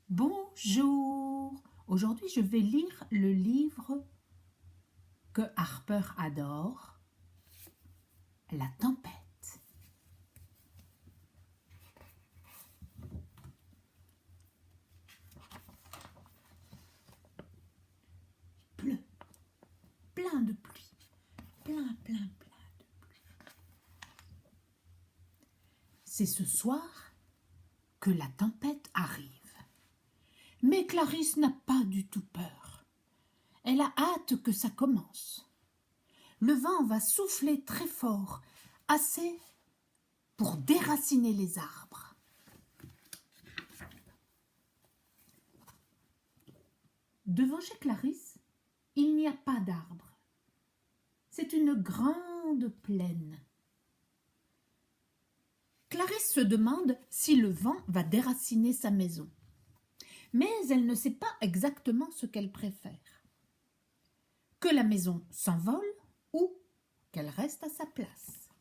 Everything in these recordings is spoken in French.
Bonjour! Aujourd'hui, je vais lire le livre que Harper adore, La tempête. Il pleut, plein de pluie, plein de pluie. C'est ce soir que la tempête arrive. Mais Clarisse n'a pas du tout peur. Elle a hâte que ça commence. Le vent va souffler très fort, assez pour déraciner les arbres. Devant chez Clarisse, il n'y a pas d'arbre. C'est une grande plaine. Clarisse se demande si le vent va déraciner sa maison. Mais elle ne sait pas exactement ce qu'elle préfère. Que la maison s'envole ou qu'elle reste à sa place.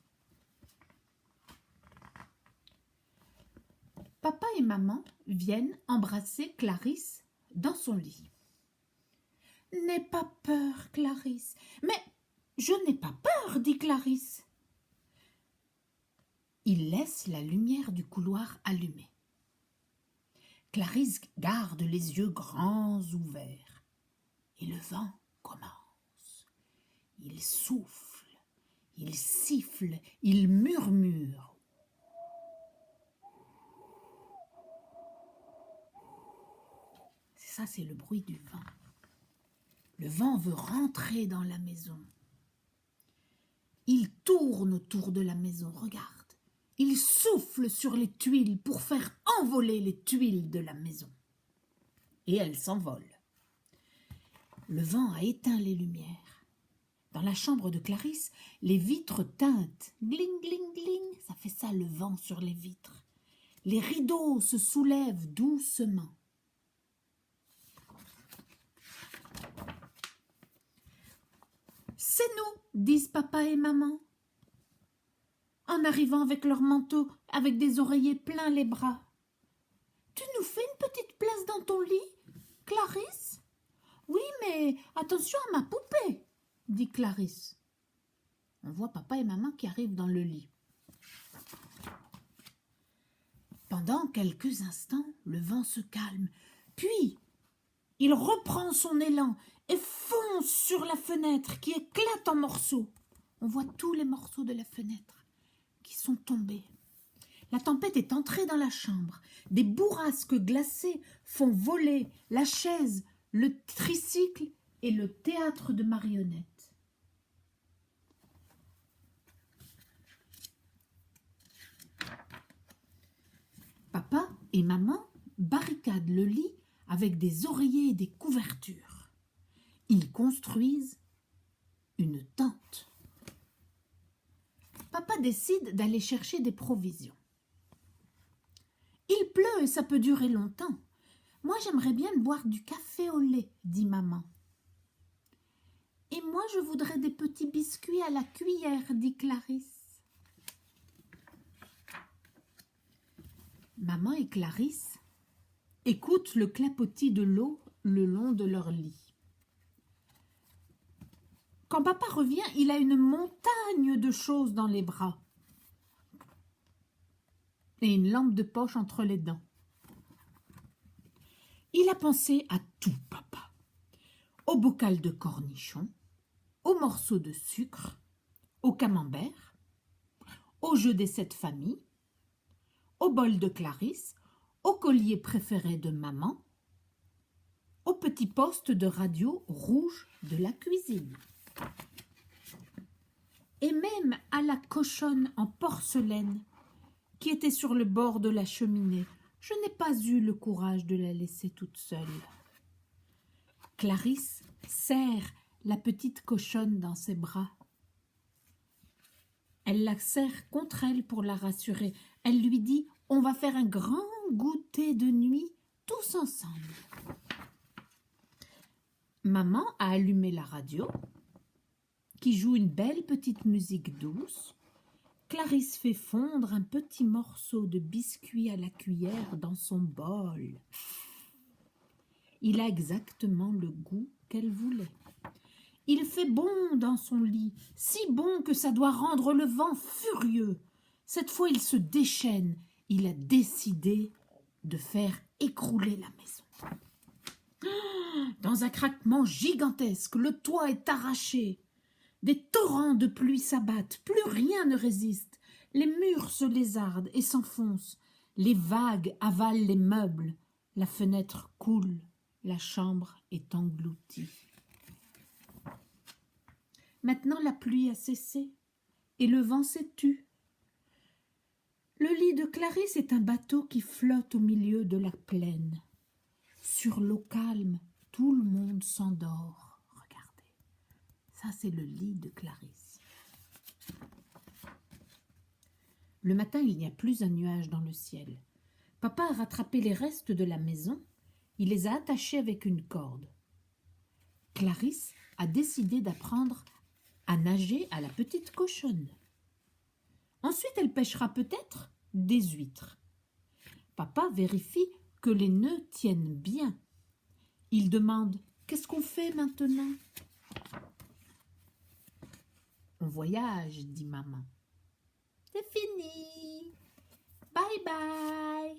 Papa et maman viennent embrasser Clarisse dans son lit. « N'aie pas peur, Clarisse. »« Mais je n'ai pas peur, dit Clarisse. » Il laisse la lumière du couloir allumée. Clarisse garde les yeux grands ouverts. Et le vent commence. Il souffle, il siffle, il murmure. Ça, c'est le bruit du vent. Le vent veut rentrer dans la maison. Il tourne autour de la maison, regarde. Il souffle sur les tuiles pour faire envoler les tuiles de la maison. Et elles s'envolent. Le vent a éteint les lumières. Dans la chambre de Clarisse, les vitres tintent. Gling, gling, gling, ça fait ça le vent sur les vitres. Les rideaux se soulèvent doucement. C'est nous, disent papa et maman, en arrivant avec leur manteau, avec des oreillers pleins les bras. Tu nous fais une petite place dans ton lit, Clarisse? Oui, mais attention à ma poupée, dit Clarisse. On voit papa et maman qui arrivent dans le lit. Pendant quelques instants, le vent se calme, puis il reprend son élan et fonce sur la fenêtre qui éclate en morceaux. On voit tous les morceaux de la fenêtre qui sont tombés. La tempête est entrée dans la chambre. Des bourrasques glacées font voler la chaise, le tricycle et le théâtre de marionnettes. Papa et maman barricadent le lit avec des oreillers et des couvertures. Ils construisent une tente. Papa décide d'aller chercher des provisions. Il pleut et ça peut durer longtemps. Moi, j'aimerais bien boire du café au lait, dit maman. Et moi, je voudrais des petits biscuits à la cuillère, dit Clarisse. Maman et Clarisse écoutent le clapotis de l'eau le long de leur lit. Quand papa revient, il a une montagne de choses dans les bras et une lampe de poche entre les dents. Il a pensé à tout, papa. Au bocal de cornichons, au morceau de sucre, au camembert, au jeu des 7 familles, au bol de Clarisse, au collier préféré de maman, au petit poste de radio rouge de la cuisine. Et même à la cochonne en porcelaine qui était sur le bord de la cheminée. Je n'ai pas eu le courage de la laisser toute seule. Clarisse serre la petite cochonne dans ses bras. Elle la serre contre elle pour la rassurer. Elle lui dit « On va faire un grand goûter de nuit tous ensemble. » Maman a allumé la radio qui joue une belle petite musique douce. Clarisse fait fondre un petit morceau de biscuit à la cuillère dans son bol. Il a exactement le goût qu'elle voulait. Il fait bon dans son lit, si bon que ça doit rendre le vent furieux. Cette fois, il se déchaîne. Il a décidé de faire écrouler la maison. Dans un craquement gigantesque, le toit est arraché. Des torrents de pluie s'abattent, plus rien ne résiste. Les murs se lézardent et s'enfoncent. Les vagues avalent les meubles. La fenêtre coule. La chambre est engloutie. Maintenant la pluie a cessé et le vent s'est tu. Le lit de Clarisse est un bateau qui flotte au milieu de la plaine. Sur l'eau calme, tout le monde s'endort. Regardez, ça c'est le lit de Clarisse. Le matin, il n'y a plus un nuage dans le ciel. Papa a rattrapé les restes de la maison. Il les a attachés avec une corde. Clarisse a décidé d'apprendre à nager à la petite cochonne. Ensuite, elle pêchera peut-être des huîtres. Papa vérifie que les nœuds tiennent bien. Il demande « Qu'est-ce qu'on fait maintenant ?» « On voyage, » dit maman. « C'est fini. Bye bye. »